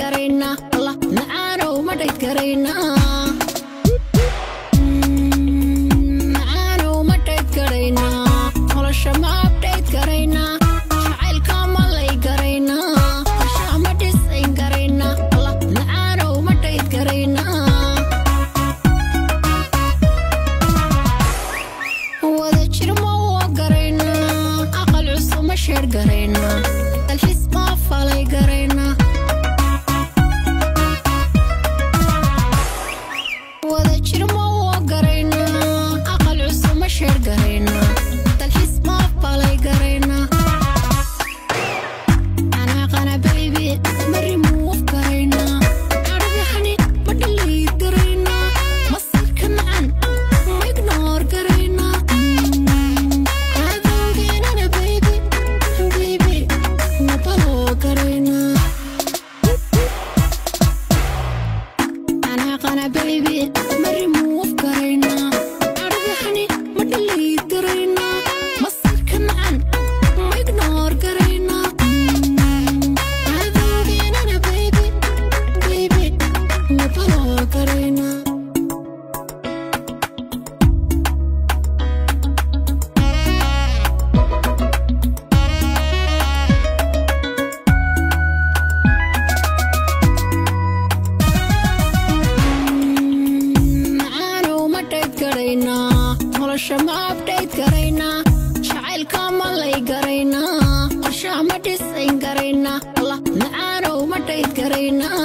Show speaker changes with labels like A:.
A: karaynaa allah macaanow ma dhayd karaynaa macaanow ma dhayd karaynaa nolosha ma abdhayd karaynaa jacaylka ma lay karaynaa qorshaha ma dhisayn karaynaa allah macaanow ma dhayd karaynaa wada jir ma waa karaynaa aqal cusub ma sheer karaynaa dalxiis ma falay karaynaa wada jir ma waa karaynaa aqal cusub ma sheer karaynaa dalxiis ma falay karaynaa anaaqana baby ma remove karaynaa aragahani ma delete karaynaa masirka macan ma ignore karaynaa adoogeynana baby ma baloo karaynaa anaaqana baby ma remove karaynaa aragahani ma delete karaynaa masirka macan ma ignore karaynaa adoogeynana baby ma baloo karaynaa macaanow ma dhayd karaynaa nolosha ma abdhayd karaynaa jacaylka ma lay karaynaa qorshaha ma dhisayn karaynaa allah macaanow ma dhayd karaynaa